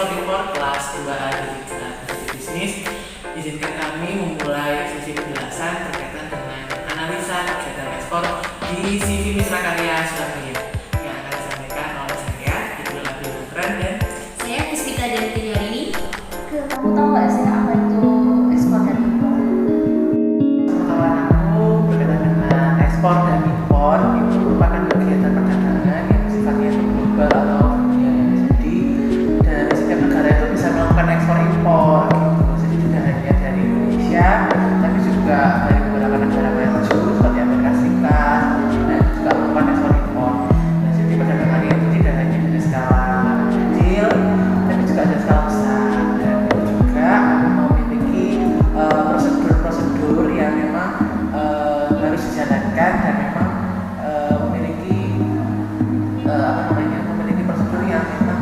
ekspor impor kelas 2A Digital Bisnis. Izinkan kami memulai sesi penjelasan berkaitan dengan analisa kegiatan ekspor di CV Mitra Karya Surabaya yang akan disampaikan oleh saya, Ibu Labil Putra, dan saya Puspita dari ini. Kamu tahu nggak sih apa itu ekspor dan impor? pengetahuan aku berkaitan dengan ekspor dan impor itu merupakan kegiatan perdagangan yang sifatnya itu global atau dunia. Jadi dari setiap negara itu bisa melakukan ekspor impor gitu. Jadi tidak hanya dari Indonesia, tapi juga dari beberapa negara maju seperti Amerika Serikat dan juga melakukan ekspor impor. Nah, jadi perdagangannya itu tidak hanya dari skala kecil, tapi juga ada skala besar, dan itu juga memiliki prosedur-prosedur yang memang harus dijalankan dan memang memiliki memiliki prosedur yang memang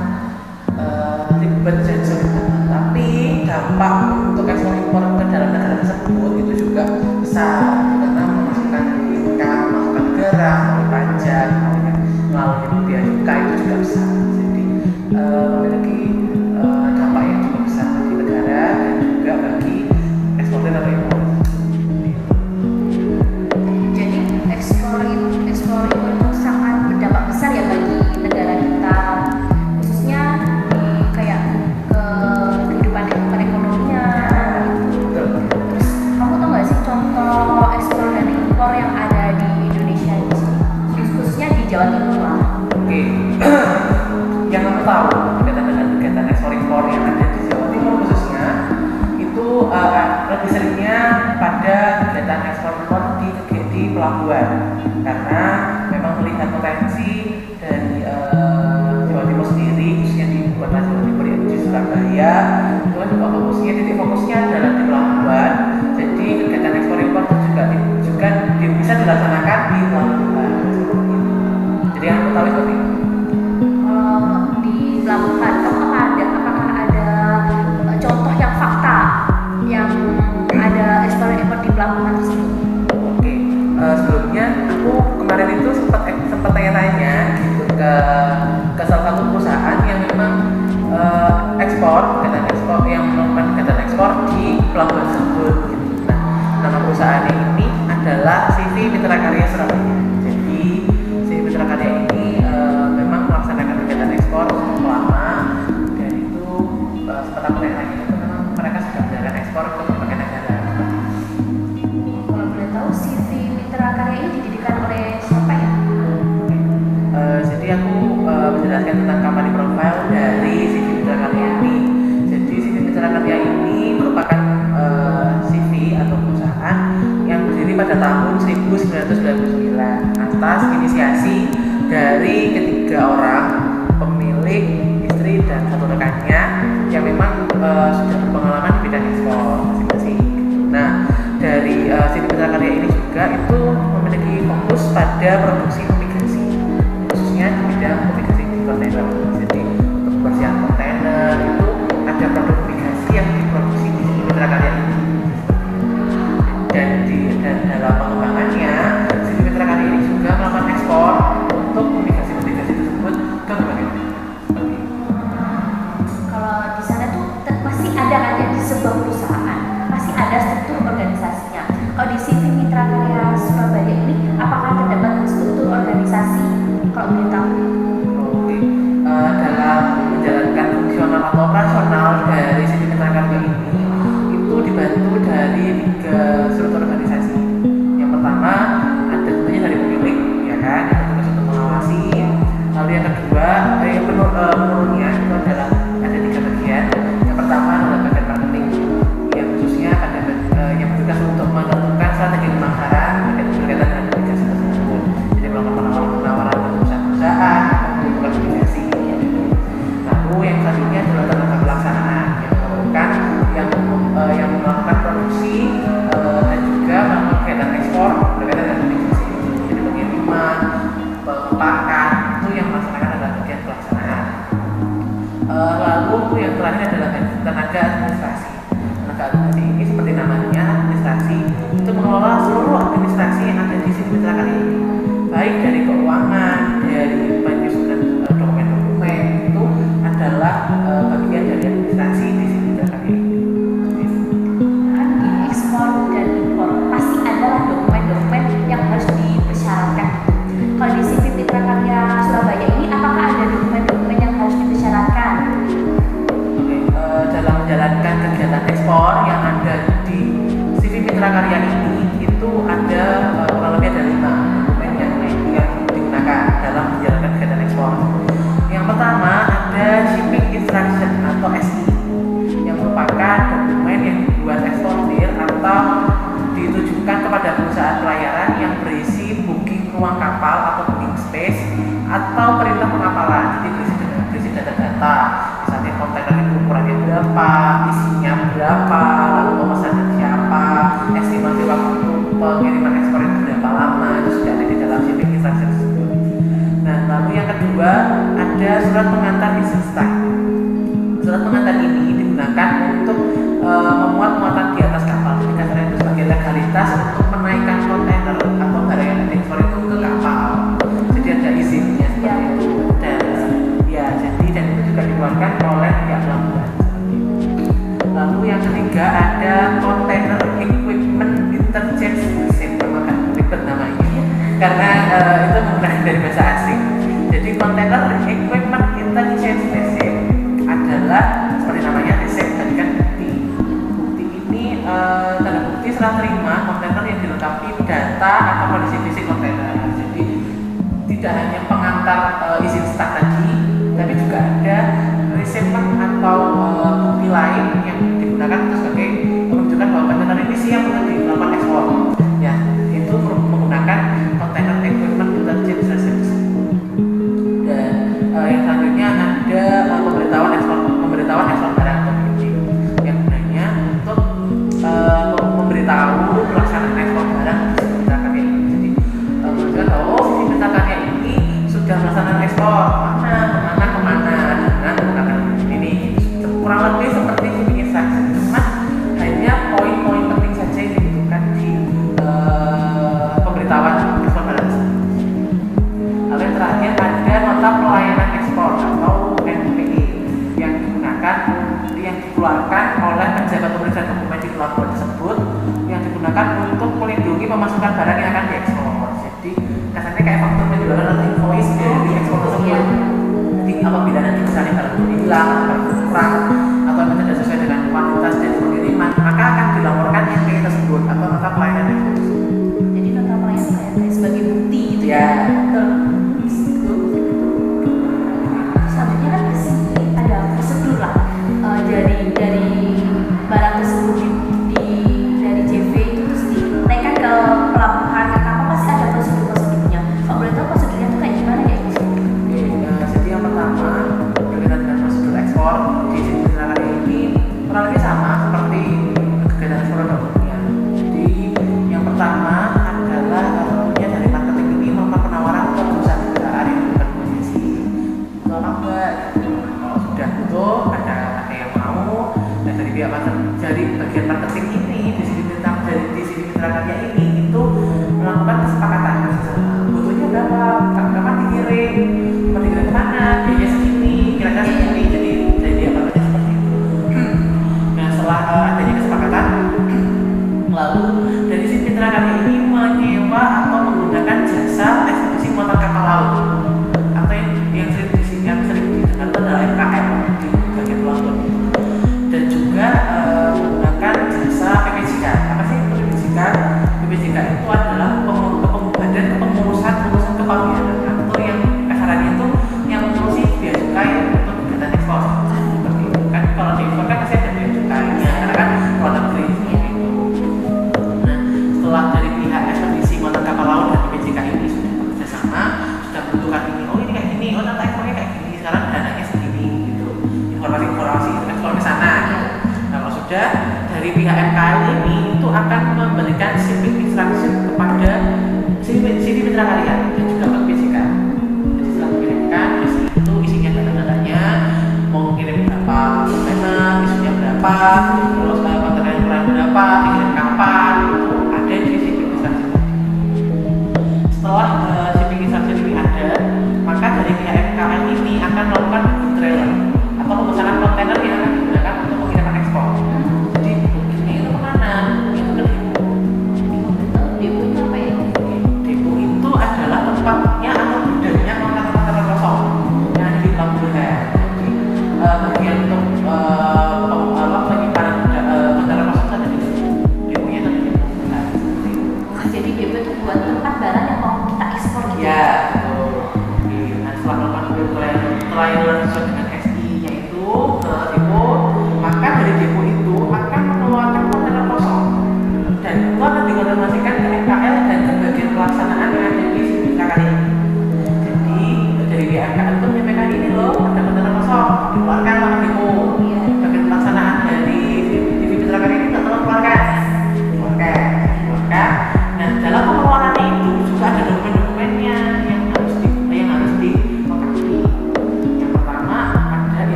ribet dan sulit. Tapi dampak untuk ekspor impor ke dalam negara tersebut itu juga besar karena memasukkan income, memasukkan negara melalui pajak, melalui biaya cukai itu juga besar. Jadi memiliki dampak yang cukup besar bagi negara dan juga bagi eksportir atau impor. Jadi ekspor impor itu sangat berdampak besar ya bagi negara kita, khususnya di kayak ke kehidupan perekonomian. Betul. Terus kamu tahu nggak sih contoh ekspor dan impor yang ada di Indonesia ini, khususnya di Jawa Timur lah? Oke, yang aku tahu berkaitan dengan kegiatan ekspor impor yang ada di Jawa Timur khususnya itu lebih seringnya pada kegiatan ekspor impor di pelabuhan, karena memang melihat potensi dari Jawa Timur sendiri, khususnya di ibu kota Jawa Timur yaitu di Surabaya, itu kan juga titik fokusnya adalah di pelabuhan. Jadi kegiatan ekspor impor itu juga bisa dilaksanakan di pelabuhan. Jadi yang aku tahu seperti itu. Di pelabuhan, apakah ada contoh yang fakta yang ada ekspor impor di pelabuhan tersebut? Oke, sebelumnya aku kemarin itu sempat tanya-tanya gitu ke salah satu perusahaan yang memang kegiatan ekspor yang melakukan kegiatan ekspor di pelabuhan tersebut. Gitu. Nah, nama perusahaan ini adalah CV Mitra Karya Surabaya. Jadi CV Mitra Karya ini memang melaksanakan kegiatan ekspor cukup lama, dan itu sempat aku tanya-tanya itu memang mereka sudah menjalankan ekspor ke berbagai negara. Kalau boleh tahu, CV Mitra Karya ini didirikan oleh siapa ya? Jadi aku menjelaskan tentang company profile dari CV Mitra Karya ini. Jadi CV Mitra Karya ini merupakan CV atau perusahaan yang berdiri pada tahun 1999 atas inisiasi dari ketiga orang pemilik, istri, dan satu rekannya yang memang sudah berpengalaman di bidang ekspor masing-masing. Nah, dari CV Mitra Karya ini juga itu memiliki fokus pada produksi fumigasi, khususnya di bidang fumigasi di kontainer. Jadi untuk kebersihan kontainer itu ada produk fumigasi yang diproduksi di CV Mitra Karya ini. Dan dalam pengembangannya, CV Mitra Karya ini juga melakukan ekspor untuk fumigasi tersebut ke berbagai negara. Seperti itu. Kalau di sana tuh pasti ada kan ya, di sebuah perusahaan pasti ada struktur organisasinya. Kalau di CV Mitra Karya Surabaya ini, apakah terdapat struktur organisasi? Kalau boleh tahu? Oke, mitra karya ini itu ada kurang lebih ada 5 dokumen yang digunakan dalam menjalankan kegiatan ekspor. Yang pertama ada Shipping Instruction atau SI, yang merupakan dokumen yang dibuat eksportir atau ditujukan kepada perusahaan pelayaran yang berisi booking ruang kapal atau booking space atau perintah pengapalan. Jadi berisi data-data, misalnya kontainer itu ukurannya berapa, isinya berapa, lalu pemesanan siapa, estimasi waktu pengiriman ekspor itu berapa lama, itu sudah ada di dalam shipping instruction tersebut. Nah, lalu yang kedua ada surat pengantar business start. Surat pengantar ini digunakan untuk memuat muatan di atas kapal. Jadi kasarnya itu sebagai legalitas untuk menaikkan kontainer atau barang yang diekspor itu ke kapal. Jadi ada izinnya seperti itu. Dan itu juga dikeluarkan oleh pihak pelabuhan. Lalu yang ketiga ada Container Equipment Interchange Receipt, ribet namanya karena itu menggunakan dari bahasa asing. Jadi Container Equipment Interchange Receipt adalah seperti namanya receipt, tadi kan bukti. Bukti ini tanda bukti serah terima kontainer yang dilengkapi data atau kondisi fisik kontainer. Jadi tidak hanya pengantar izin start tadi, tapi juga ada receiptment atau bukti lain yang digunakan untuk sebagai menunjukkan bahwa kontainer ini siap untuk dilakukan ekspor. Ya, itu menggunakan Container Equipment Interchange Receipt. Dan yang selanjutnya ada pemberitahuan ekspor barang atau PET, yang gunanya untuk memberitahu pelaksanaan ekspor barang di mitra karya ini. Jadi menunjukkan bahwa si mitra karya ini sudah melaksanakan ekspor kemana dengan menggunakan ini. Kurang lebih seperti shipping instruction, cuma hanya poin-poin penting saja yang dibutuhkan di pemberitahuan ekspor barang tersebut. Lalu yang terakhir ada nota pelayanan ekspor atau NPE yang dikeluarkan oleh pejabat pemeriksa dokumen di pelabuhan tersebut, yang digunakan untuk melindungi pemasukan barang yang akan diekspor. Jadi kasarnya kayak faktur penjualan atau invoice dari ekspor tersebut. Jadi apabila nanti misalnya barang itu hilang, barang itu kurang, atau tidak sesuai dengan kuantitas dan pengiriman, maka akan dilaporkan NPE tersebut atau nota pelayanan ekspor tersebut. Jadi nota pelayanan kayak sebagai bukti gitu Ya. Selanjutnya kan pasti ada prosedur lah dari barang tersebut dari JV itu terus dinaikkan ke pelabuhan ke kapal, pasti ada prosedurnya. Kalau boleh tahu prosedurnya itu kayak gimana ya? Jadi yang pertama berkaitan dengan prosedur ekspor di sini ini kurang lebih sama seperti kegiatan ekspor pada umumnya. Jadi yang pertama adalah tentunya dari marketing ini melakukan penawaran ke perusahaan kendaraan yang memberikan komisi. Tolong mbak, kalau sudah butuh ada yang mau, dan dari pihak dari bagian marketing ini di sini mitra karya ini itu melakukan kesepakatan butuhnya berapa, kapan dikirim, mau dikirim kemana, biaya segini, kira-kira segini. Jadi dari pihak marketing seperti itu. Nah, setelah adanya kesepakatan, lalu dari sini mitra karya ini menyewa atau menggunakan jasa ekspedisi muatan kapal laut atau yang sering didengar itu adalah MKM di bagian pelabuhan itu, dan juga menggunakan jasa PPJK. Apa sih PPJK? PPJK itu adalah badan kepengurusan kepabeanan atau yang kasarannya itu yang mengurusi bea cukai untuk kegiatan ekspor. Seperti itu kan, kalau di ekspor kan pasti ada bea cukainya karena kan luar negeri seperti itu. Nah, setelah dari pihak ekspedisi muatan kapal laut dan PPJK ini sudah bekerja sama, sudah membutuhkan ini, oh ini kayak gini, oh nanti ekspornya kayak gini, sekarang dananya segini gitu, informasi ekspor ke sana. Nah, kalau sudah dari pihak MKL ini itu akan memberikan shipping instruction kepada si mitra karya dan juga ke PPJK. Jadi setelah mengirimkan itu isinya data-datanya, mau kirim berapa kontainer, isunya berapa, terus kontainer ukuran berapa, dikirim kapan, itu ada di shipping instruction. Setelah shipping instruction ini ada, maka dari pihak MKL ini akan melakukan booking trailer atau pemesanan kontainer yang akan digunakan untuk pengiriman ekspor. Jadi bookingnya itu kemana? Itu ke depo. Depo itu apa ya? Depo itu adalah tempatnya atau gudangnya kontainer kosong yang ada di pelabuhan. Jadi bagian untuk penyimpanan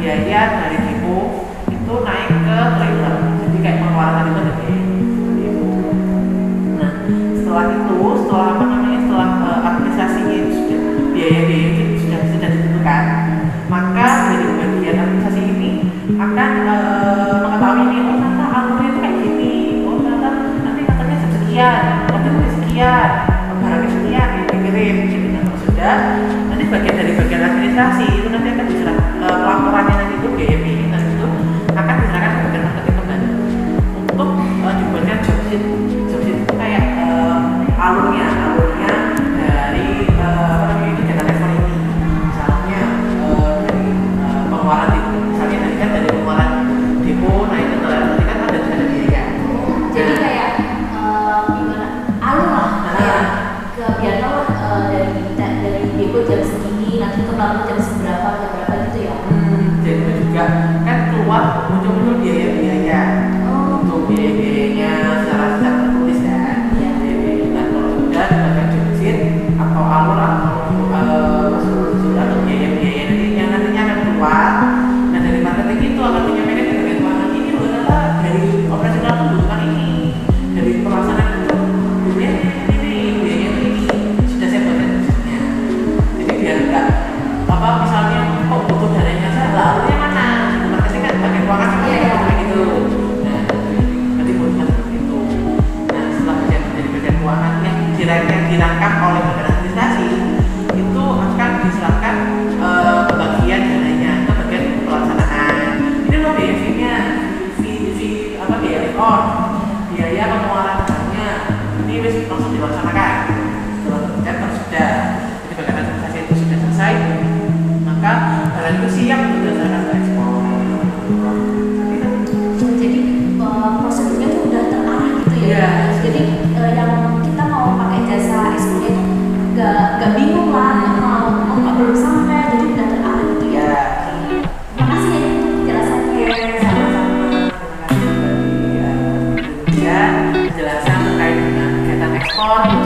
biaya dari depo itu naik ke trailer, jadi kayak pengeluaran itu ada biaya depo. Nah setelah itu, setelah apa namanya, setelah administrasinya itu sudah biaya-biaya itu sudah ditentukan, maka dari bagian administrasi ini akan mengetahui nih, oh ternyata alurnya itu kayak gini, oh ternyata nanti katanya jam sekian, katanya sekian, barangnya sekian, dikirim, jadi sudah nanti bagian dari bagian administrasi itu nanti akan diserah pelaporannya nanti itu biaya nanti itu akan diserahkan ke bagian marketing kembali untuk dibuatkan job sheet itu kayak alurnya dari apa namanya itu data level ini, misalnya dari pengeluaran depo, misalnya tadi kan dari pengeluaran depo naik ke trailer nanti kan ada biaya. Jadi kayak gimana alur lah, ke biar tahu dari depo jam segini, nanti ke pelabuhan jam berapa gitu ya. Jadi itu juga kan keluar muncul biaya-biaya untuk biaya-biayanya secara tertulis kan. Biaya-biayanya kalau sudah dibagikan job sheet atau alur atau biaya-biaya nantinya akan keluar. Nah dari marketing itu akan menyampaikan ke bagian keuangan, ini loh ternyata dari operasional itu butuhkan ini, dari pelaksanaan itu biayanya ini sudah saya buatkan job sheetnya. Jadi biar enggak apa misalnya kok butuh dananya saya, alurnya mana? Marketing kan bagian keuangan kan kayak gitu. Nah nanti buatkan seperti itu. Nah setelah dari bagian keuangan yang dirangkap oleh bagian administrasi itu akan diserahkan ke bagian dananya, ke bagian pelaksanaan. Ini loh biaya fee-nya, apa biaya record, biaya pengeluaran barangnya. Ini wis langsung dilaksanakan. Setelah kemudian kalau sudah di bagian administrasi itu sudah selesai, maka barang itu siap untuk dilaksanakan ke ekspor. Jadi prosedurnya tuh udah terarah gitu ya. Iya. Jadi yang kita mau pakai jasa ekspornya itu gak bingung lah, mau belum sampai, jadi udah terarah gitu ya. Makasih ya penjelasannya. Sama-sama. Terima kasih bagi Indonesia penjelasan terkait dengan kegiatan ekspor.